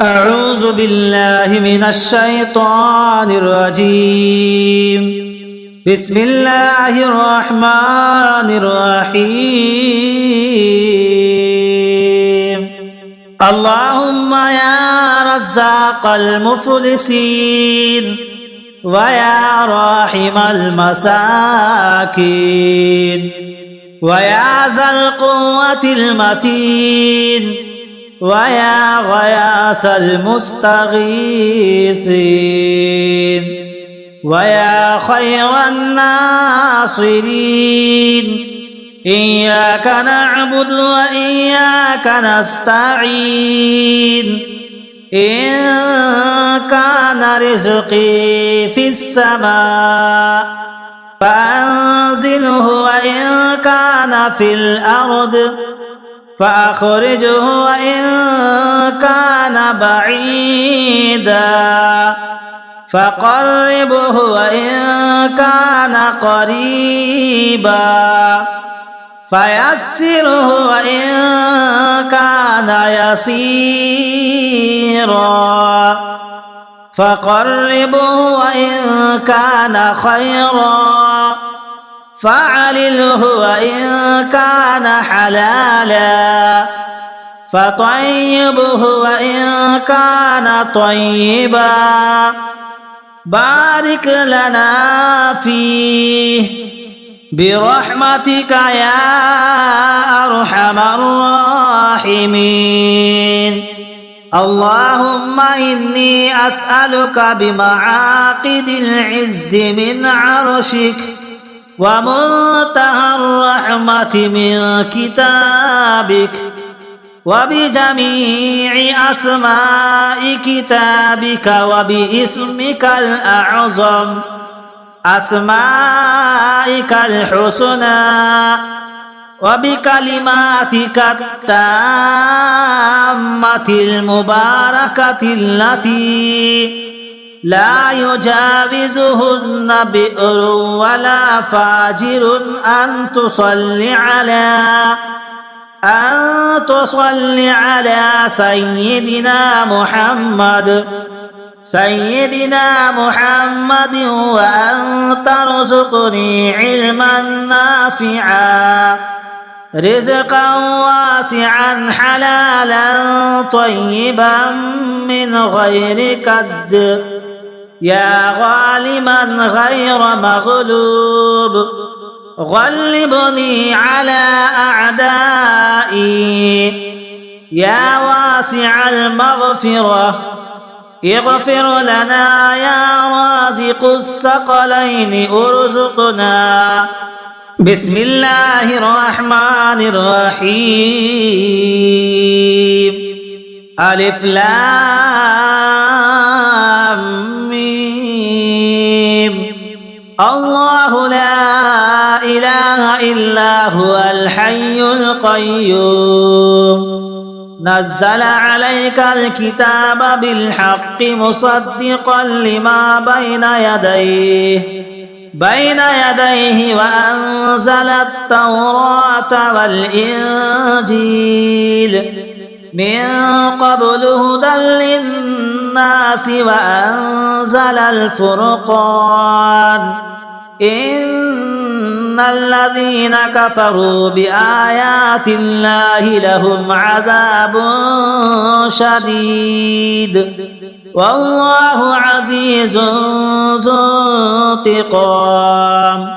أعوذ بالله من الشيطان الرجيم. بسم الله الرحمن الرحيم. اللهم يا رزاق المفلسين ويا راحم المساكين ويا ذا القوة المتين ويا غياث المستغيثين ويا خير الناصرين إياك نعبد وإياك نستعين. إن كان رزقي في السماء فأنزله وإن كان في الأرض فأخرجه وإن كان بعيدا فقربه وإن كان قريبا فيسره وإن كان يسيرا فقربه وإن كان خيرا فعلله وإن كان حلالا فطيبه وإن كان طيبا بارك لنا فيه برحمتك يا أرحم الراحمين. اللهم إني أسألك بمعاقد العز من عرشك ومنتهى الرحمة من كتابك وبجميع أسماء كتابك وباسمك الأعظم أسمائك الحسنى وبكلماتك التامة المباركة التي لا يجاوزهن بئر ولا فاجر أن تصلي على سيدنا محمد وأن ترزقني علما نافعا رزقا واسعا حلالا طيبا من غير كد يا غالبا غير مغلوب غلبني على أعدائي يا واسع المغفرة اغفر لنا يا رازق الثقلين ارزقنا. بسم الله الرحمن الرحيم. ألف لام ميم. الله لا إله إلا هو الحي القيوم نزل عليك الكتاب بالحق مصدقا لما بين يديه وأنزل التوراة والإنجيل من قبل هدى للناس وأنزل الفرقان إن الذين كفروا بآيات الله لهم عذاب شديد والله عزيز ذو انتقام.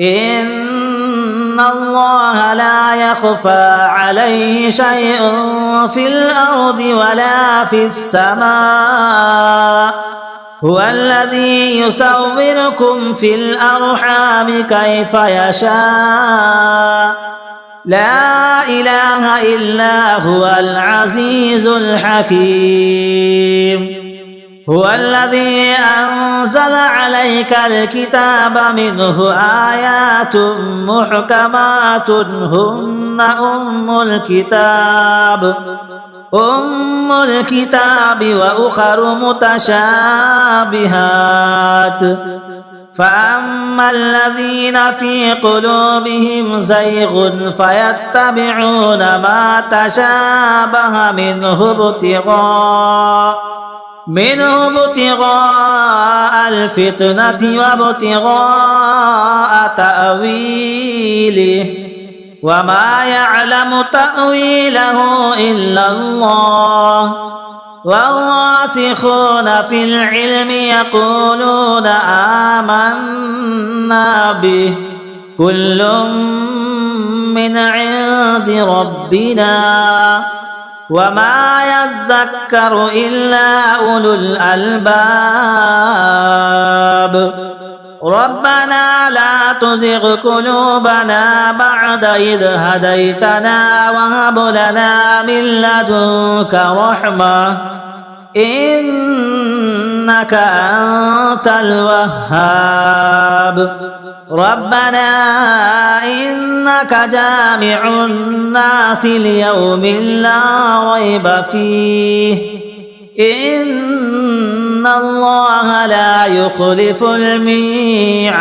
إن الله لا يخفى عليه شيء في الأرض ولا في السماء هو الذي يصوركم في الأرحام كيف يشاء لا إله إلا هو العزيز الحكيم. هو الذي أنزل عليك الكتاب منه آيات محكمات هن أم الكتاب وأخر متشابهات فأما الذين في قلوبهم زيغ فيتبعون ما تشابه منه ابتغاء الفتنة وابتغاء تأويله وما يعلم تأويله إلا الله والراسخون في العلم يقولون آمنا به كل من عند ربنا وما يذكر إلا أولو الألباب ربنا لا تزغ قلوبنا بعد إذ هديتنا وهب لنا من لدنك رحمة إنك أنت الوهاب ربنا إنك جامع الناس ليوم لا ريب فيه إن الله لا يخلف الميعاد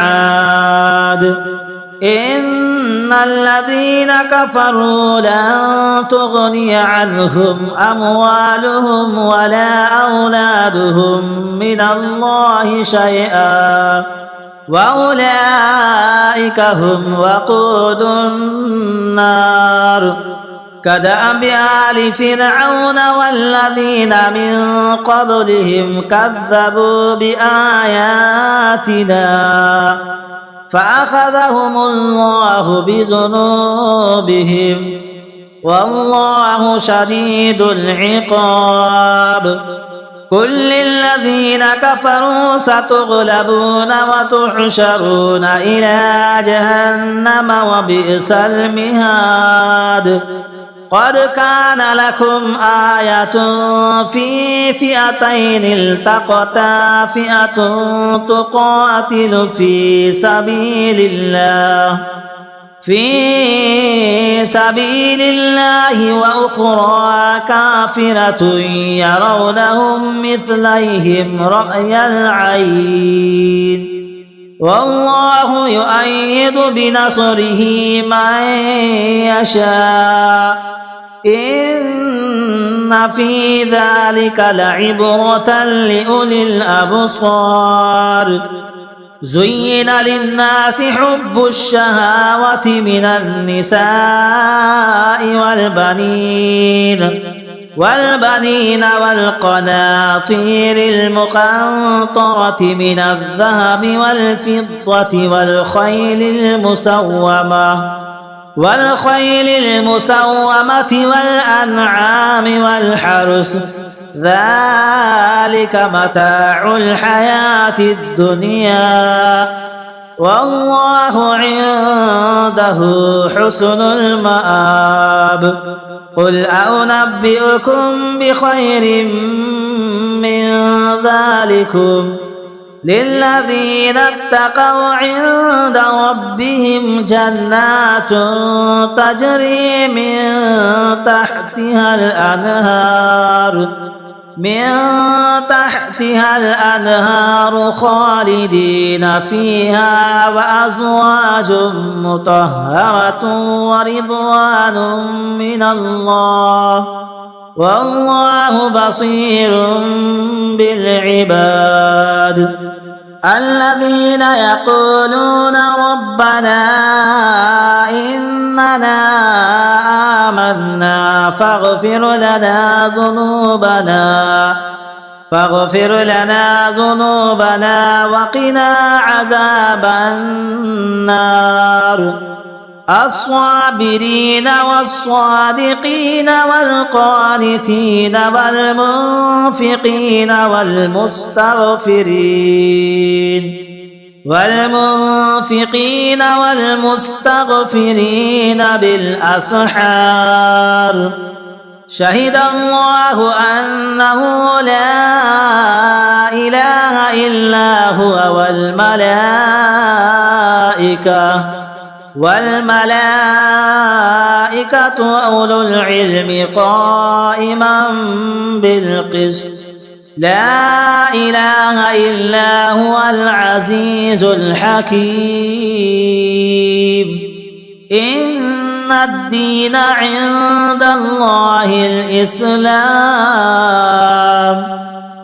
إن الذين كفروا لن تغني عنهم أموالهم ولا أولادهم من الله شيئا وأولئك هم وقود النار كدأب آل فرعون والذين من قبلهم كذبوا بآياتنا فأخذهم الله بذنوبهم والله شديد العقاب قل للذين كفروا ستغلبون وتحشرون إلى جهنم وبئس المهاد قد كان لكم آية في فئتين التقتا فئة تقاتل في سبيل الله وأخرى كافرة يرونهم مثليهم رأي العين والله يؤيد بنصره من يشاء إن في ذلك لعبرة لأولي الأبصار زين للناس حب الشهوات من النساء والبنين والقناطير المقنطرة من الذهب والفضة والخيل المسومة والأنعام والحرث ذلك متاع الحياة الدنيا والله عنده حسن المآب قل أنبئكم بخير من ذلكم للذين اتقوا عند ربهم جنات تجري من تحتها الأنهار خالدين فيها وأزواج مطهرة ورضوان من الله والله بصير بالعباد الذين يقولون ربنا إننا آمنا فاغفر لنا ذنوبنا وقنا عذاب النار الصابرين والصادقين والقانتين والمنفقين والمستغفرين بالأسحار شهد الله أنه لا إله إلا هو والملائكة أولو العلم قائما بالقسط لا إله إلا هو العزيز الحكيم إن الدين عند الله الإسلام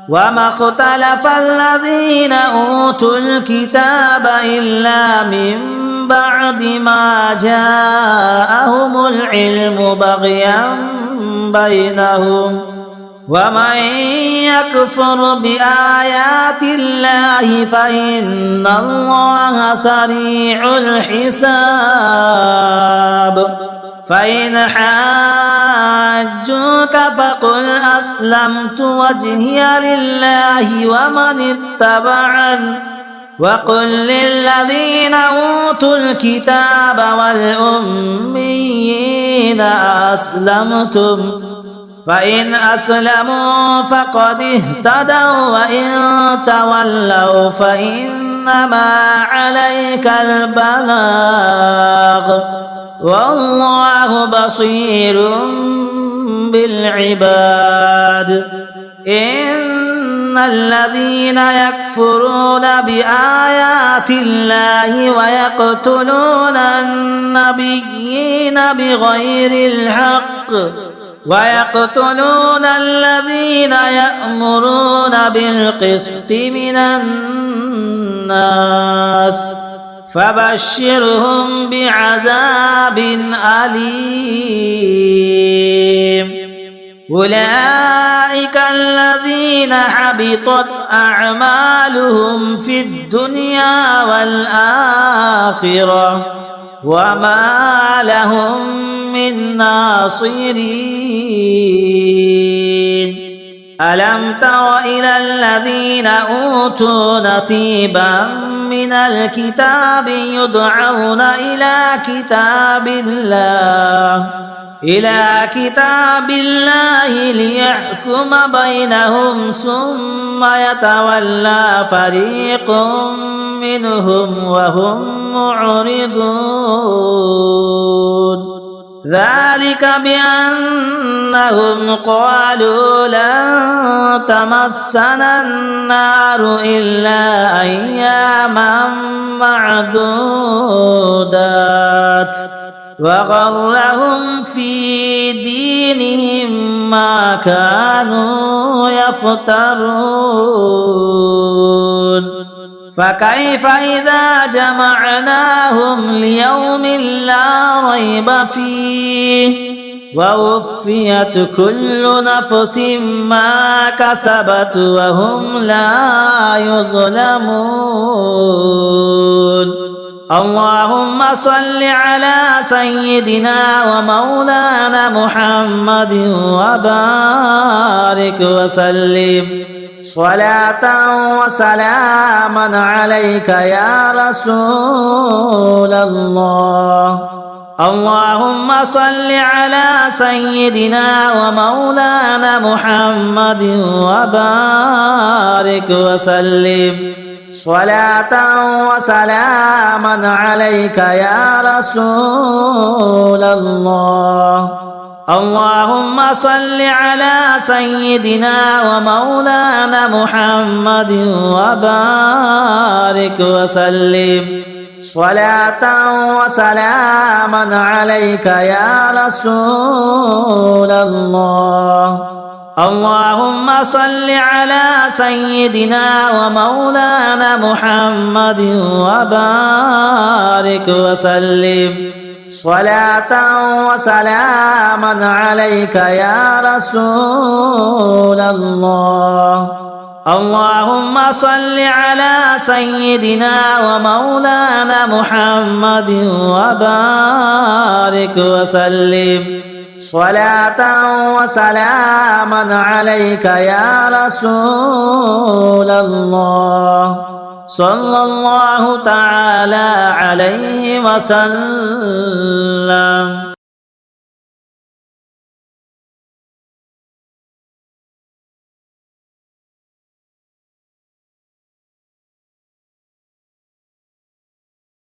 وما اختلف الذين أوتوا الكتاب إلا من بعد ما جاءهم العلم بغيا بينهم ومن يكفر بآيات الله فإن الله سريع الحساب فإن حاجوك فقل أسلمت وجهي لله ومن اتبعني وقل للذين أوتوا الكتاب والأميين أسلمتم فإن أسلموا فقد اهتدوا وإن تولوا فإنما عليك البلاغ والله بصير بالعباد إن الذين يكفرون بآيات الله ويقتلون النبيين بغير الحق ويقتلون الذين يأمرون بالقسط من الناس فبشرهم بعذاب أليم أولئك الذين حبطت أعمالهم في الدنيا والآخرة وما لهم من ناصرين ألم تر إلى الذين أوتوا نصيبا من الكتاب يدعون إلى كتاب الله ليحكم بينهم ثم يتولى فريق منهم وهم معرضون ذلك بأنهم قالوا لن تمسنا النار إلا أياما معدودات وغرهم في دينهم ما كانوا يفترون فكيف إذا جمعناهم ليوم لا ريب فيه ووفيت كل نفس ما كسبت وهم لا يظلمون اللهم صل على سيدنا ومولانا محمد وبارك وسلم صلاة وسلاما عليك يا رسول الله اللهم صل على سيدنا ومولانا محمد وبارك وسلم صلاة وسلاما عليك يا رسول الله اللهم صل على سيدنا ومولانا محمد وبارك وسلم صلاة وسلاما عليك يا رسول الله اللهم صل على سيدنا ومولانا محمد وبارك وسلم صلاة وسلاما عليك يا رسول الله اللهم صل على سيدنا ومولانا محمد وبارك وسلم صلاة وسلاما عليك يا رسول الله صلى الله تعالى عليه وسلم